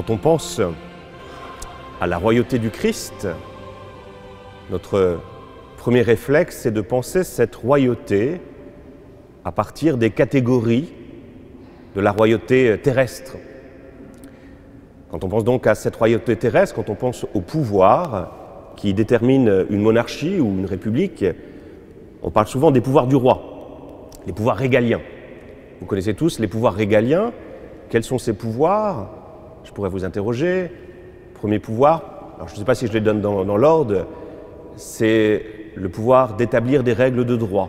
Quand on pense à la royauté du Christ, notre premier réflexe, c'est de penser cette royauté à partir des catégories de la royauté terrestre. Quand on pense donc à cette royauté terrestre, quand on pense au pouvoir qui détermine une monarchie ou une république, on parle souvent des pouvoirs du roi, les pouvoirs régaliens. Vous connaissez tous les pouvoirs régaliens. Quels sont ces pouvoirs? Je pourrais vous interroger. Premier pouvoir, alors je ne sais pas si je les donne dans l'ordre, c'est le pouvoir d'établir des règles de droit.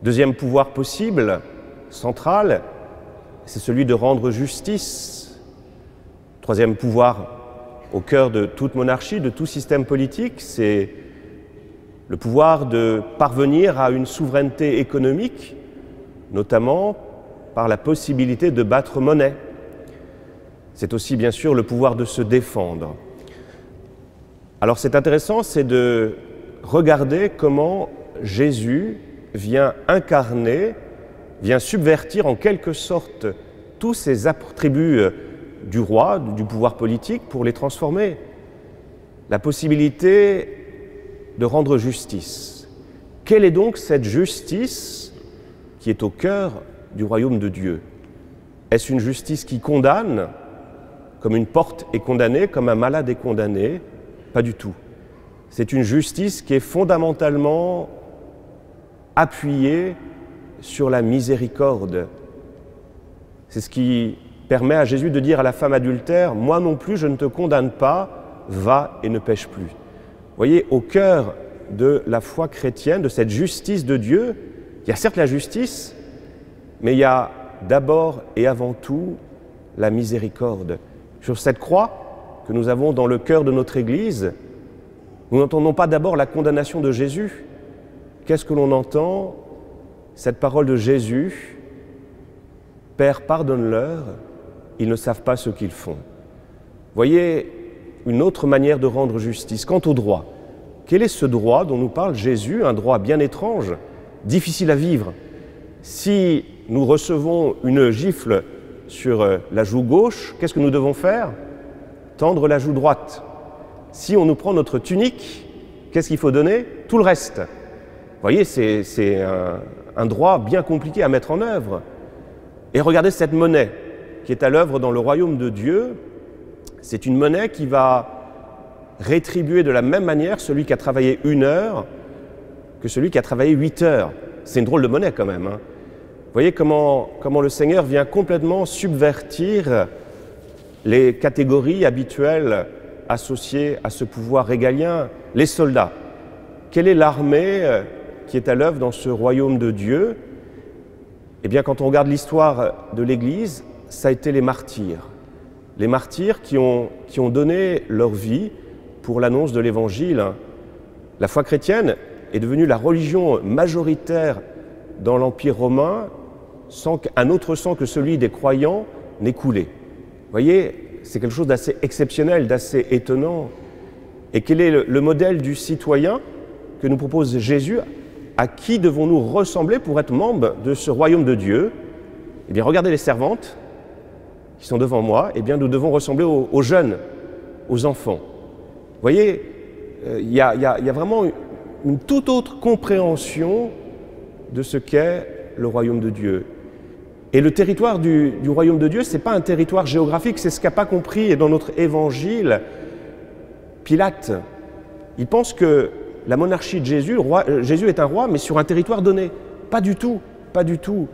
Deuxième pouvoir possible, central, c'est celui de rendre justice. Troisième pouvoir, au cœur de toute monarchie, de tout système politique, c'est le pouvoir de parvenir à une souveraineté économique, notamment par la possibilité de battre monnaie. C'est aussi bien sûr le pouvoir de se défendre. Alors c'est intéressant, c'est de regarder comment Jésus vient incarner, vient subvertir en quelque sorte tous ces attributs du roi, du pouvoir politique, pour les transformer. La possibilité de rendre justice. Quelle est donc cette justice qui est au cœur du royaume de Dieu? Est-ce une justice qui condamne, comme une porte est condamnée, comme un malade est condamné? Pas du tout. C'est une justice qui est fondamentalement appuyée sur la miséricorde. C'est ce qui permet à Jésus de dire à la femme adultère « Moi non plus, je ne te condamne pas, va et ne pêche plus ». Vous voyez, au cœur de la foi chrétienne, de cette justice de Dieu, il y a certes la justice, mais il y a d'abord et avant tout la miséricorde. Sur cette croix que nous avons dans le cœur de notre Église, nous n'entendons pas d'abord la condamnation de Jésus. Qu'est-ce que l'on entend? Cette parole de Jésus, « Père, pardonne-leur, ils ne savent pas ce qu'ils font ». Voyez une autre manière de rendre justice. Quant au droit, quel est ce droit dont nous parle Jésus? Un droit bien étrange, difficile à vivre. Si nous recevons une gifle sur la joue gauche, qu'est-ce que nous devons faire? Tendre la joue droite. Si on nous prend notre tunique, qu'est-ce qu'il faut donner? Tout le reste. Vous voyez, c'est un droit bien compliqué à mettre en œuvre. Et regardez cette monnaie qui est à l'œuvre dans le royaume de Dieu. C'est une monnaie qui va rétribuer de la même manière celui qui a travaillé 1 heure que celui qui a travaillé 8 heures. C'est une drôle de monnaie quand même, hein. Vous voyez comment le Seigneur vient complètement subvertir les catégories habituelles associées à ce pouvoir régalien. Les soldats. Quelle est l'armée qui est à l'œuvre dans ce royaume de Dieu? Eh bien, quand on regarde l'histoire de l'Église, ça a été les martyrs. Les martyrs qui ont donné leur vie pour l'annonce de l'Évangile. La foi chrétienne est devenue la religion majoritaire dans l'Empire romain sans qu'un autre sang que celui des croyants n'ait coulé. Vous voyez, c'est quelque chose d'assez exceptionnel, d'assez étonnant. Et quel est le modèle du citoyen que nous propose Jésus? À qui devons-nous ressembler pour être membres de ce royaume de Dieu? Eh bien, regardez les servantes qui sont devant moi. Eh bien, nous devons ressembler aux jeunes, aux enfants. Vous voyez, il y a vraiment une toute autre compréhension de ce qu'est le royaume de Dieu. Et le territoire du royaume de Dieu, ce n'est pas un territoire géographique, c'est ce qu'a pas compris dans notre évangile Pilate. Il pense que la monarchie de Jésus, Jésus est un roi, mais sur un territoire donné. Pas du tout, pas du tout.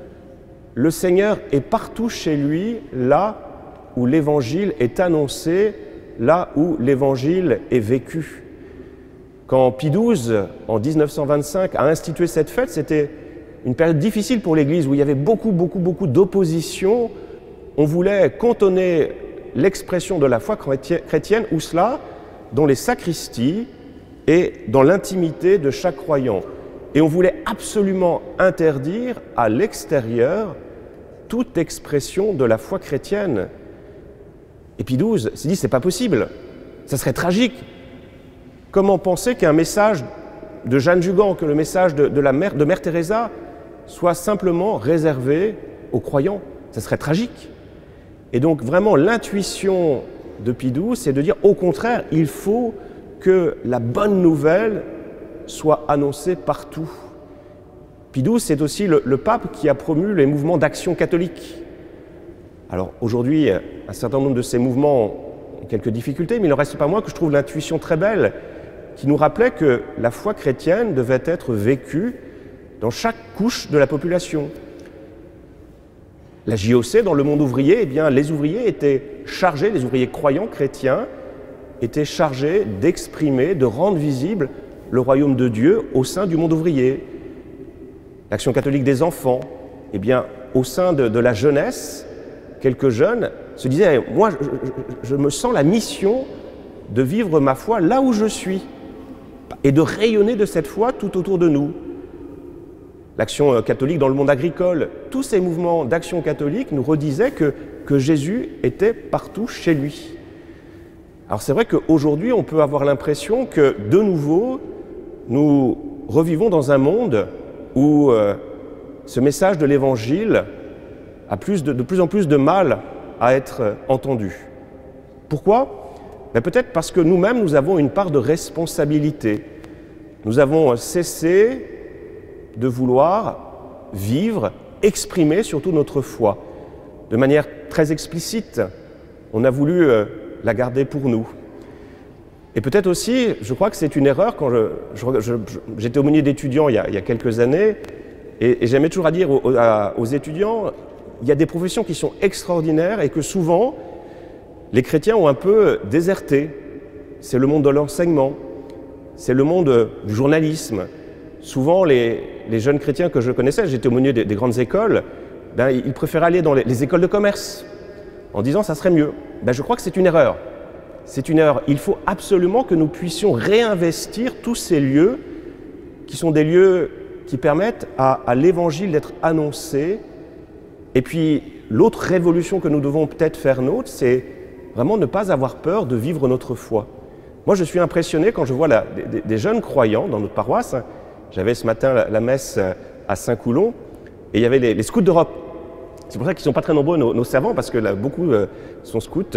Le Seigneur est partout chez lui, là où l'évangile est annoncé, là où l'évangile est vécu. Quand Pie XII, en 1925, a institué cette fête, c'était une période difficile pour l'Église où il y avait beaucoup d'opposition. On voulait cantonner l'expression de la foi chrétienne, où cela, dans les sacristies et dans l'intimité de chaque croyant. Et on voulait absolument interdire à l'extérieur toute expression de la foi chrétienne. Et Pie XII s'est dit, c'est pas possible, ça serait tragique. Comment penser qu'un message de Jeanne Jugan, que le message de Mère Teresa soit simplement réservé aux croyants? Ça serait tragique. Et donc vraiment l'intuition de Pie XII, c'est de dire au contraire, il faut que la bonne nouvelle soit annoncée partout. Pie XII, c'est aussi le pape qui a promu les mouvements d'action catholique. Alors aujourd'hui, un certain nombre de ces mouvements ont quelques difficultés, mais il n'en reste pas moins que je trouve l'intuition très belle, qui nous rappelait que la foi chrétienne devait être vécue dans chaque couche de la population. La JOC, dans le monde ouvrier, eh bien, les ouvriers étaient chargés, les ouvriers croyants chrétiens, étaient chargés d'exprimer, de rendre visible le royaume de Dieu au sein du monde ouvrier. L'Action catholique des enfants, eh bien, au sein de la jeunesse, quelques jeunes se disaient « Moi, je me sens la mission de vivre ma foi là où je suis et de rayonner de cette foi tout autour de nous. » L'Action catholique dans le monde agricole, tous ces mouvements d'action catholique nous redisaient que Jésus était partout chez lui. Alors c'est vrai qu'aujourd'hui, on peut avoir l'impression que, de nouveau, nous revivons dans un monde où ce message de l'Évangile a de plus en plus de mal à être entendu. Pourquoi ? Peut-être parce que nous-mêmes, nous avons une part de responsabilité. Nous avons cessé de vouloir vivre, exprimer surtout notre foi. De manière très explicite, on a voulu la garder pour nous. Et peut-être aussi, je crois que c'est une erreur, quand j'étais aumônier d'étudiants il y a quelques années, et j'aimais toujours à dire aux étudiants, il y a des professions qui sont extraordinaires et que souvent, les chrétiens ont un peu déserté. C'est le monde de l'enseignement, c'est le monde du journalisme. Souvent, les jeunes chrétiens que je connaissais, j'étais aumônier des grandes écoles, ils préféraient aller dans les écoles de commerce en disant ça serait mieux. Je crois que c'est une erreur. C'est une erreur. Il faut absolument que nous puissions réinvestir tous ces lieux qui sont des lieux qui permettent à l'Évangile d'être annoncé. Et puis, l'autre révolution que nous devons peut-être faire nôtre, c'est vraiment ne pas avoir peur de vivre notre foi. Moi, je suis impressionné quand je vois des jeunes croyants dans notre paroisse. J'avais ce matin la messe à Saint-Coulon et il y avait les scouts d'Europe. C'est pour ça qu'ils ne sont pas très nombreux, nos servants, parce que là, beaucoup sont scouts.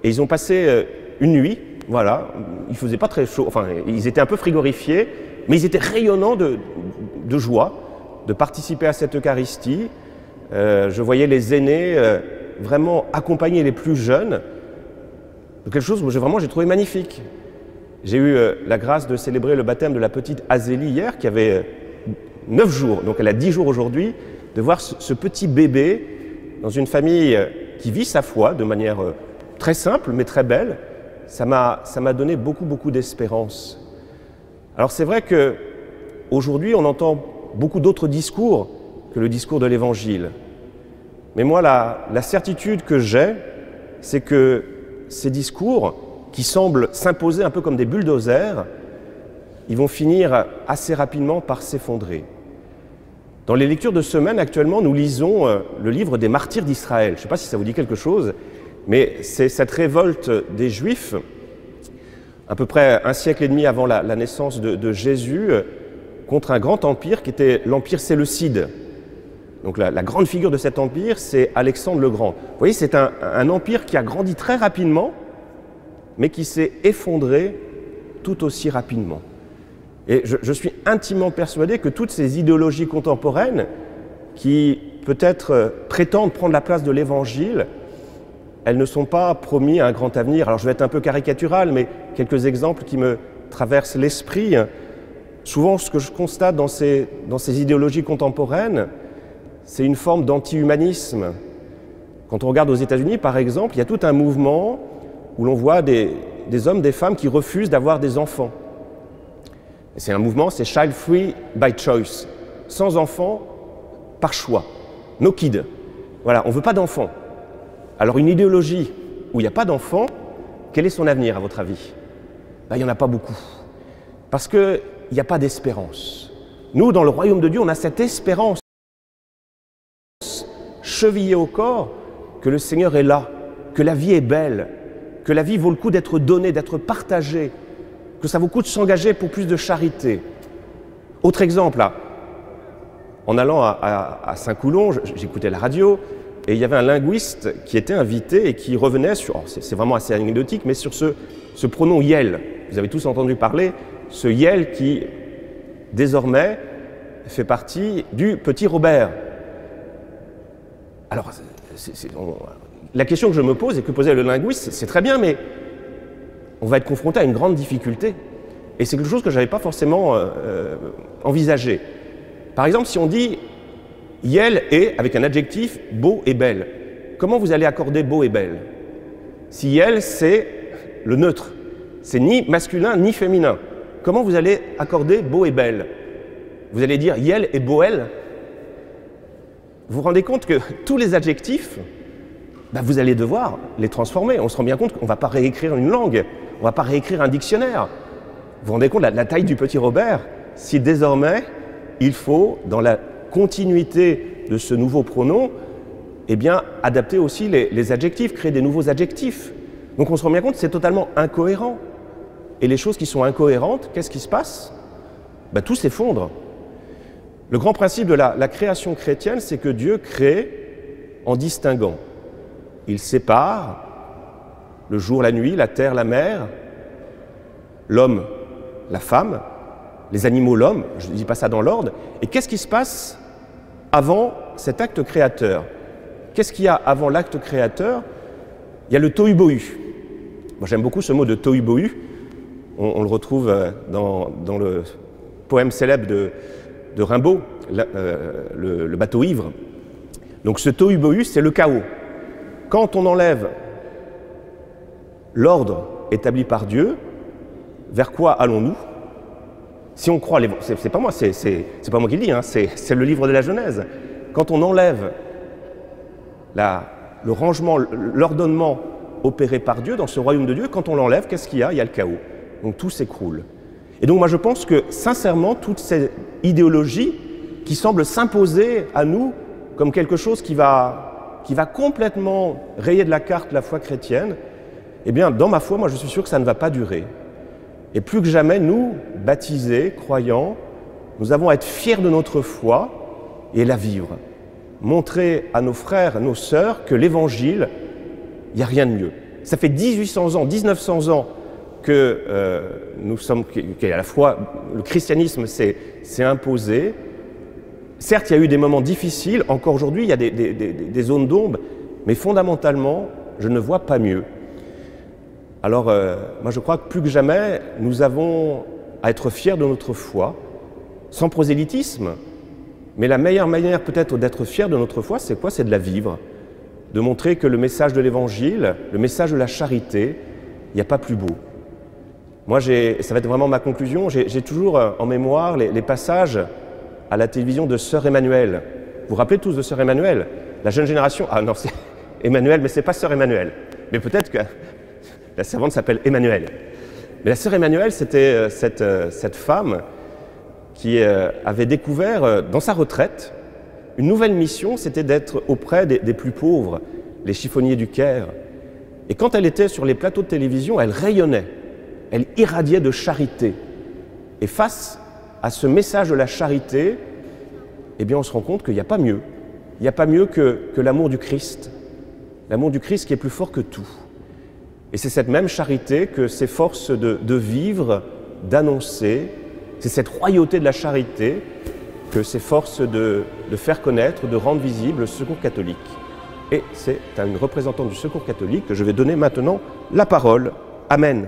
Et ils ont passé une nuit, voilà. Il ne faisait pas très chaud, enfin, ils étaient un peu frigorifiés, mais ils étaient rayonnants de joie de participer à cette Eucharistie. Je voyais les aînés vraiment accompagner les plus jeunes. Quelque chose que j'ai trouvé magnifique. J'ai eu la grâce de célébrer le baptême de la petite Azélie hier, qui avait 9 jours, donc elle a 10 jours aujourd'hui, de voir ce petit bébé dans une famille qui vit sa foi de manière très simple mais très belle. Ça m'a donné beaucoup d'espérance. Alors c'est vrai qu'aujourd'hui on entend beaucoup d'autres discours que le discours de l'Évangile. Mais moi la certitude que j'ai, c'est que ces discours qui semblent s'imposer un peu comme des bulldozers, ils vont finir assez rapidement par s'effondrer. Dans les lectures de semaine, actuellement, nous lisons le livre des martyrs d'Israël. Je ne sais pas si ça vous dit quelque chose, mais c'est cette révolte des Juifs, à peu près un siècle et demi avant la naissance de Jésus, contre un grand empire qui était l'empire séleucide. Donc la grande figure de cet empire, c'est Alexandre le Grand. Vous voyez, c'est un empire qui a grandi très rapidement, mais qui s'est effondré tout aussi rapidement. Et je suis intimement persuadé que toutes ces idéologies contemporaines qui peut-être prétendent prendre la place de l'Évangile, elles ne sont pas promises à un grand avenir. Alors je vais être un peu caricatural, mais quelques exemples qui me traversent l'esprit. Souvent, ce que je constate dans ces idéologies contemporaines, c'est une forme d'anti-humanisme. Quand on regarde aux États-Unis, par exemple, il y a tout un mouvement où l'on voit des hommes, des femmes qui refusent d'avoir des enfants. C'est un mouvement, c'est Child Free by Choice, sans enfants, par choix, no kid. Voilà, on ne veut pas d'enfants. Alors une idéologie où il n'y a pas d'enfants, quel est son avenir à votre avis ? Il n'y en a pas beaucoup. Parce qu'il n'y a pas d'espérance. Nous, dans le royaume de Dieu, on a cette espérance chevillée au corps que le Seigneur est là, que la vie est belle, que la vie vaut le coup d'être donnée, d'être partagée, que ça vaut le coup de s'engager pour plus de charité. Autre exemple, là, en allant à Saint-Coulon, j'écoutais la radio, et il y avait un linguiste qui était invité et qui revenait sur, c'est vraiment assez anecdotique, mais sur ce pronom « yel ». Vous avez tous entendu parler, ce « yel » qui, désormais, fait partie du petit Robert. Alors, la question que je me pose et que posait le linguiste, c'est très bien, mais on va être confronté à une grande difficulté. Et c'est quelque chose que je n'avais pas forcément envisagé. Par exemple, si on dit « Yel est » avec un adjectif « beau et belle », comment vous allez accorder « beau » et « belle » si « Yel » c'est le neutre, c'est ni masculin ni féminin, comment vous allez accorder « beau » et « belle » Vous allez dire « Yel » et « boel ». Vous vous rendez compte que tous les adjectifs, vous allez devoir les transformer. On se rend bien compte qu'on ne va pas réécrire une langue, on ne va pas réécrire un dictionnaire. Vous vous rendez compte de la taille du petit Robert? Si désormais, il faut, dans la continuité de ce nouveau pronom, eh bien, adapter aussi les adjectifs, créer des nouveaux adjectifs. Donc on se rend bien compte que c'est totalement incohérent. Et les choses qui sont incohérentes, qu'est-ce qui se passe? Tout s'effondre. Le grand principe de la création chrétienne, c'est que Dieu crée en distinguant. Il sépare le jour, la nuit, la terre, la mer, l'homme, la femme, les animaux, l'homme, je ne dis pas ça dans l'ordre. Et qu'est-ce qui se passe avant cet acte créateur? Qu'est-ce qu'il y a avant l'acte créateur? Il y a le tohu-bohu. Moi j'aime beaucoup ce mot de tohu-bohu. On le retrouve dans le poème célèbre de Rimbaud, le bateau ivre. Donc ce tohu-bohu, c'est le chaos. Quand on enlève l'ordre établi par Dieu, vers quoi allons-nous? Si on croit, c'est pas moi, c'est pas moi qui le dis, hein, c'est le livre de la Genèse. Quand on enlève le rangement, l'ordonnement opéré par Dieu dans ce royaume de Dieu, quand on l'enlève, qu'est-ce qu'il y a? Il y a le chaos. Donc tout s'écroule. Et donc moi je pense que sincèrement, toute cette idéologie qui semble s'imposer à nous comme quelque chose qui va complètement rayer de la carte la foi chrétienne, eh bien dans ma foi, moi je suis sûr que ça ne va pas durer. Et plus que jamais, nous, baptisés, croyants, nous avons à être fiers de notre foi et la vivre. Montrer à nos frères, à nos sœurs que l'Évangile, il n'y a rien de mieux. Ça fait 1800 ans, 1900 ans que qu'à la fois le christianisme s'est imposé. Certes, il y a eu des moments difficiles, encore aujourd'hui, il y a des zones d'ombre, mais fondamentalement, je ne vois pas mieux. Alors, moi je crois que plus que jamais, nous avons à être fiers de notre foi, sans prosélytisme, mais la meilleure manière peut-être d'être fiers de notre foi, c'est quoi? C'est de la vivre, de montrer que le message de l'Évangile, le message de la charité, il n'y a pas plus beau. Moi, ça va être vraiment ma conclusion, j'ai toujours en mémoire les passages à la télévision de Sœur Emmanuelle. Vous vous rappelez tous de Sœur Emmanuelle? La jeune génération, ah non, c'est Emmanuel, mais c'est pas Sœur Emmanuelle. Mais peut-être que la servante s'appelle Emmanuelle. Mais la Sœur Emmanuelle, c'était cette femme qui avait découvert dans sa retraite une nouvelle mission, c'était d'être auprès des plus pauvres, les chiffonniers du Caire. Et quand elle était sur les plateaux de télévision, elle rayonnait, elle irradiait de charité. Et face à ce message de la charité, eh bien on se rend compte qu'il n'y a pas mieux. Il n'y a pas mieux que l'amour du Christ. L'amour du Christ qui est plus fort que tout. Et c'est cette même charité que s'efforce de vivre, d'annoncer. C'est cette royauté de la charité que s'efforce de faire connaître, de rendre visible le Secours catholique. Et c'est à une représentante du Secours catholique que je vais donner maintenant la parole. Amen.